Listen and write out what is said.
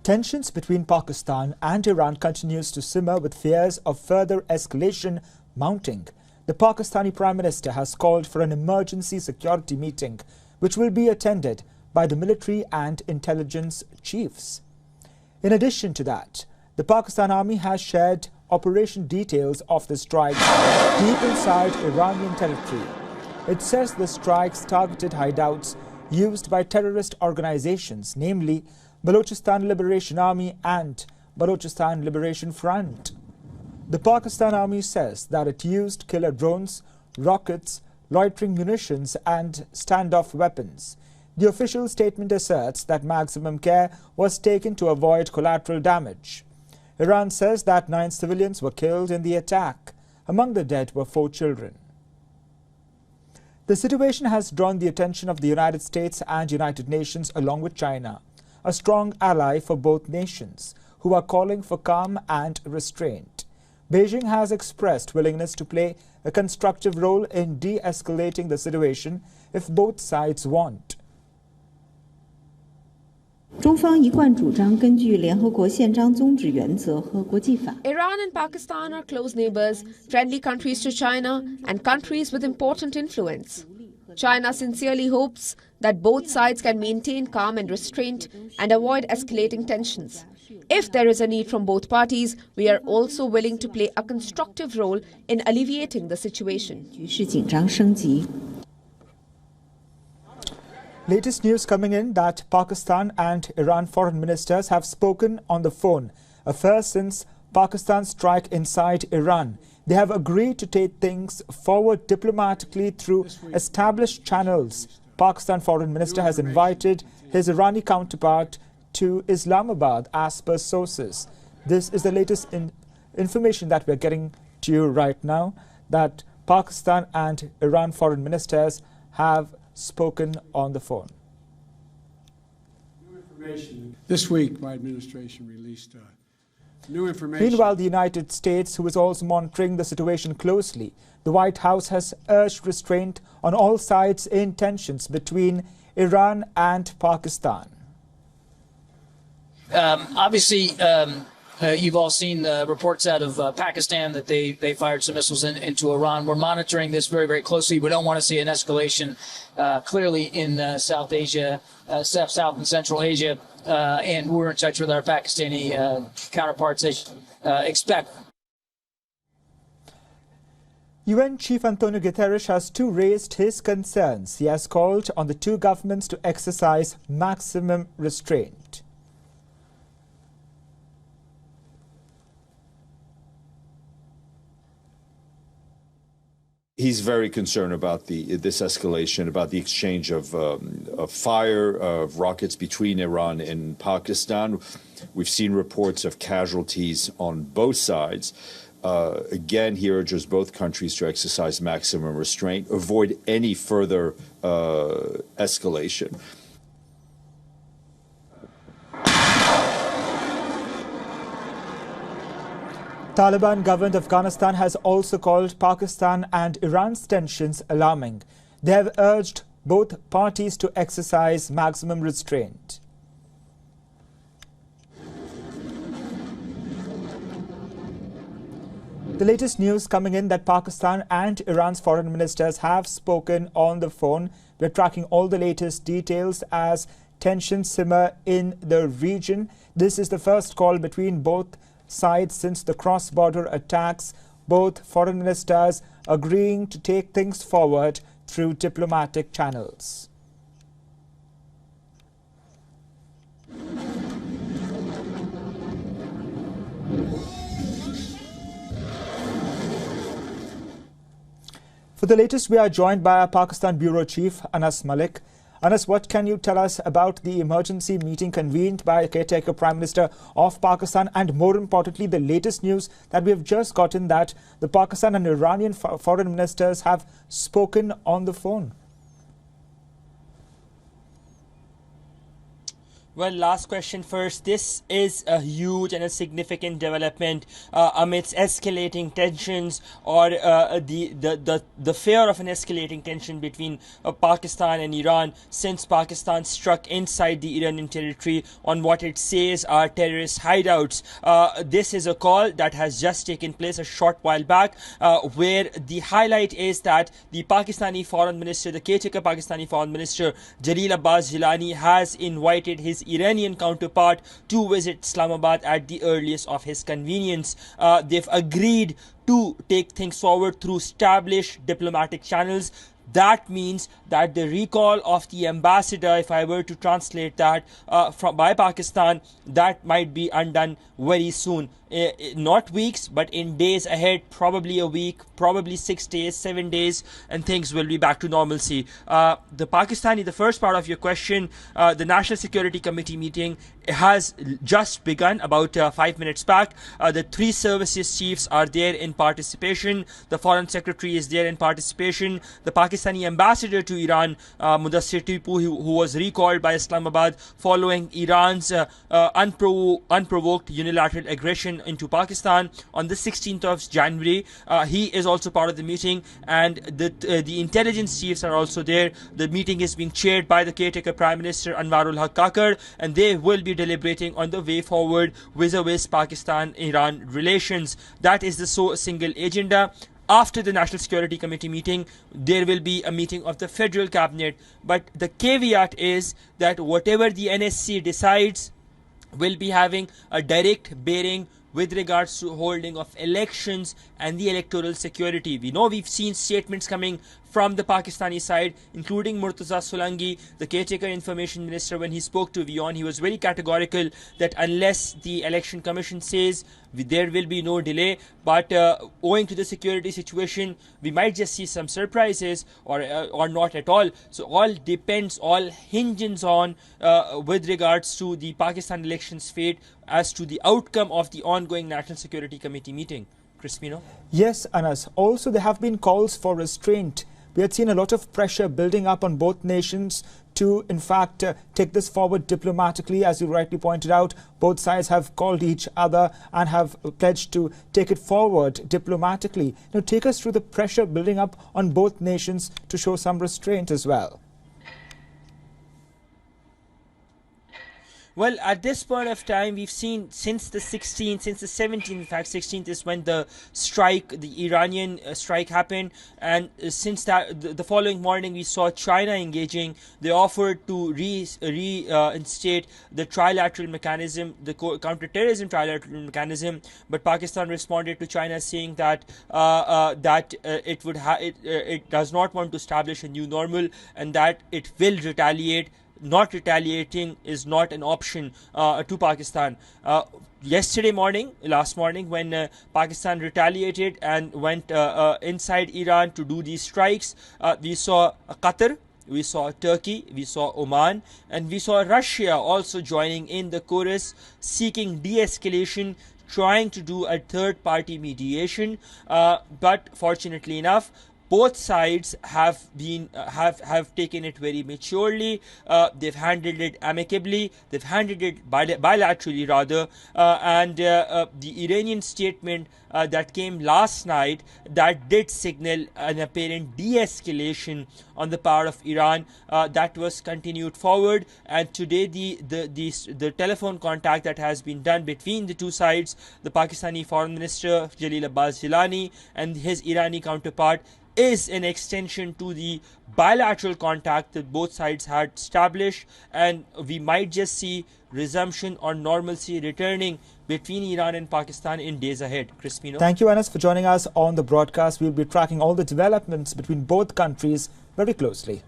Tensions between Pakistan and Iran continues to simmer with fears of further escalation mounting. The Pakistani Prime Minister has called for an emergency security meeting which will be attended by the military and intelligence chiefs. In addition to that, the Pakistan Army has shared operation details of the strikes deep inside Iranian territory. It says the strikes targeted hideouts used by terrorist organizations, namely Balochistan Liberation Army and Balochistan Liberation Front. The Pakistan Army says that it used killer drones, rockets, loitering munitions and standoff weapons. The official statement asserts that maximum care was taken to avoid collateral damage. Iran says that 9 civilians were killed in the attack. Among the dead were 4 children. The situation has drawn the attention of the United States and United Nations along with China, a strong ally for both nations, who are calling for calm and restraint. Beijing has expressed willingness to play a constructive role in de-escalating the situation if both sides want. 中方一贯主张根据联合国宪章宗旨原则和国际法。 Iran and Pakistan are close neighbours, friendly countries to China and countries with important influence. China sincerely hopes that both sides can maintain calm and restraint and avoid escalating tensions. If there is a need from both parties, we are also willing to play a constructive role in alleviating the situation. 局势紧张升级。 Latest news coming in that Pakistan and Iran foreign ministers have spoken on the phone, a first since Pakistan's strike inside Iran. They have agreed to take things forward diplomatically through established channels. Pakistan foreign minister has invited his Irani counterpart to Islamabad as per sources. This is the latest information that we're getting to you right now, that Pakistan and Iran foreign ministers have spoken on the phone. This week, my administration released new information. Meanwhile, the United States, who is also monitoring the situation closely, the White House has urged restraint on all sides in tensions between Iran and Pakistan. Obviously, you've all seen the reports out of Pakistan that they fired some missiles into Iran. We're monitoring this very, very closely. We don't want to see an escalation clearly in South Asia, South and Central Asia, and we're in touch with our Pakistani counterparts as expect. UN Chief Antonio Guterres has too raised his concerns. He has called on the two governments to exercise maximum restraint. He's very concerned about this escalation, about the exchange of fire, of rockets between Iran and Pakistan. We've seen reports of casualties on both sides. Again, he urges both countries to exercise maximum restraint, avoid any further escalation. Taliban-governed Afghanistan has also called Pakistan and Iran's tensions alarming. They have urged both parties to exercise maximum restraint. The latest news coming in that Pakistan and Iran's foreign ministers have spoken on the phone. We're tracking all the latest details as tensions simmer in the region. This is the first call between both sides since the cross-border attacks, both foreign ministers agreeing to take things forward through diplomatic channels. For the latest, we are joined by our Pakistan Bureau Chief, Anas Malik. Anas, what can you tell us about the emergency meeting convened by caretaker Prime Minister of Pakistan, and more importantly, the latest news that we have just gotten that the Pakistan and Iranian foreign ministers have spoken on the phone? Well, last question first. This is a huge and a significant development amidst escalating tensions, or the fear of an escalating tension between Pakistan and Iran, since Pakistan struck inside the Iranian territory on what it says are terrorist hideouts. This is a call that has just taken place a short while back, where the highlight is that the Pakistani foreign minister, the caretaker Pakistani foreign minister Jalil Abbas Gilani, has invited his Iranian counterpart to visit Islamabad at the earliest of his convenience. They've agreed to take things forward through established diplomatic channels. That means that the recall of the ambassador, if I were to translate that by Pakistan, that might be undone very soon. Not weeks, but in days ahead, probably a week, probably 6 days, 7 days, and things will be back to normalcy. The first part of your question, the National Security Committee meeting has just begun about 5 minutes back. The three services chiefs are there in participation. The Foreign Secretary is there in participation. The Pakistani ambassador to Iran, Mudassir Tipu, who was recalled by Islamabad following Iran's unprovoked unilateral aggression into Pakistan on the 16th of January. He is also part of the meeting, and the intelligence chiefs are also there. The meeting is being chaired by the caretaker Prime Minister Anwarul Haq Kakar, and they will be deliberating on the way forward vis-a-vis Pakistan-Iran relations. That is the single agenda. After the National Security Committee meeting, there will be a meeting of the Federal Cabinet. But the caveat is that whatever the NSC decides will be having a direct bearing with regards to holding of elections and the electoral security. We know we've seen statements coming from the Pakistani side, including Murtaza Solanki, the caretaker information minister. When he spoke to WION, he was very categorical that unless the election commission says there will be no delay, but owing to the security situation, we might just see some surprises or not at all. So all depends, all hinges on with regards to the Pakistan elections fate as to the outcome of the ongoing National Security Committee meeting. Crispino? Yes, Anas. Also, there have been calls for restraint. We had seen a lot of pressure building up on both nations to, in fact, take this forward diplomatically. As you rightly pointed out, both sides have called each other and have pledged to take it forward diplomatically. Now, take us through the pressure building up on both nations to show some restraint as well. Well, at this point of time, we've seen since the 17th, in fact, 16th is when the strike, the Iranian strike happened. And since that, the following morning, we saw China engaging. They offered to reinstate the trilateral mechanism, the counter-terrorism trilateral mechanism. But Pakistan responded to China saying that it does not want to establish a new normal and that it will retaliate. Not retaliating is not an option to Pakistan. Last morning, when Pakistan retaliated and went inside Iran to do these strikes, we saw Qatar, we saw Turkey, we saw Oman, and we saw Russia also joining in the chorus, seeking de-escalation, trying to do a third-party mediation. But fortunately enough, both sides have taken it very maturely. They've handled it amicably. They've handled it bilaterally rather. And the Iranian statement that came last night that did signal an apparent de-escalation on the part of Iran, that was continued forward. And today the telephone contact that has been done between the two sides, the Pakistani Foreign Minister Jalil Abbas Gilani and his Irani counterpart, is an extension to the bilateral contact that both sides had established, and we might just see resumption or normalcy returning between Iran and Pakistan in days ahead. Crispino? Thank you, Anas, for joining us on the broadcast. We'll be tracking all the developments between both countries very closely.